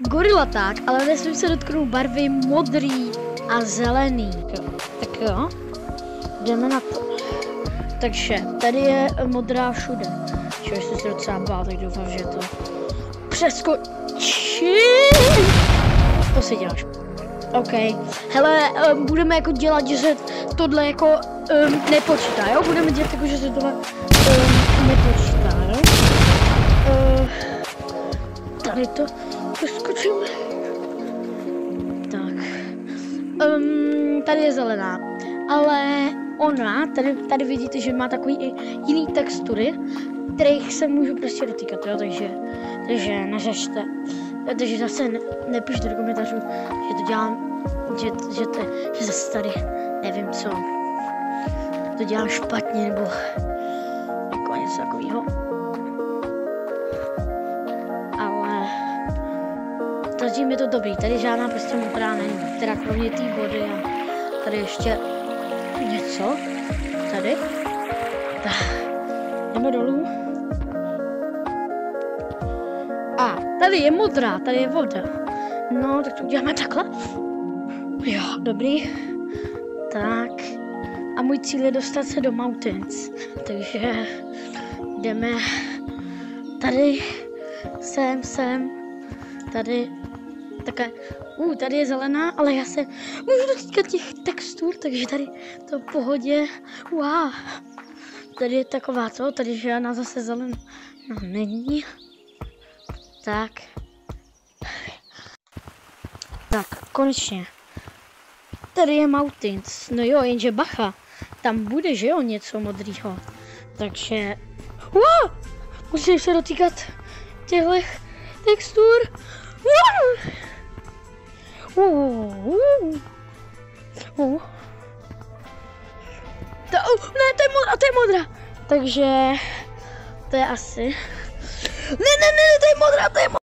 gorila tak, ale nesmím se dotknout barvy modrý a zelený. Tak jo, jdeme na to. Takže tady je modrá všude. Čehož jsem se docela bál, tak doufám, že to přeskočí. To si děláš. OK. Hele, budeme jako dělat, že se tohle jako nepočítá, jo? Budeme dělat jako, že se tohle nepočítá, jo? Tady to přeskočíme. Tak. Tady je zelená. Ale ona, tady vidíte, že má takový i jiný textury, kterých se můžu prostě dotýkat, jo? Takže neřešte. Takže zase nepište do komentářů, že to dělám, že zase tady nevím co, to dělám špatně nebo jako něco takového. Ale zatím je to dobrý, tady žádná prostě modrá není, teda kromě té vody a tady ještě něco, tady, tak, jdeme dolů. A tady je modrá, tady je voda. No, tak to uděláme takhle. Jo, dobrý. Tak. A můj cíl je dostat se do Mountains. Takže jdeme tady, sem, tady, také. Tady je zelená, ale já se můžu dotýkat těch textur, takže tady to v pohodě. Wow. Tady je taková to, tady žádná zase zelená není. Tak, konečně. Tady je Mountains. No jo, jenže bacha. Tam bude, že jo, něco modrýho. Takže... musím se dotýkat těchto textur. Ne, to je modrá. Takže... to je asi... Ne, to je modrá, to je modrá.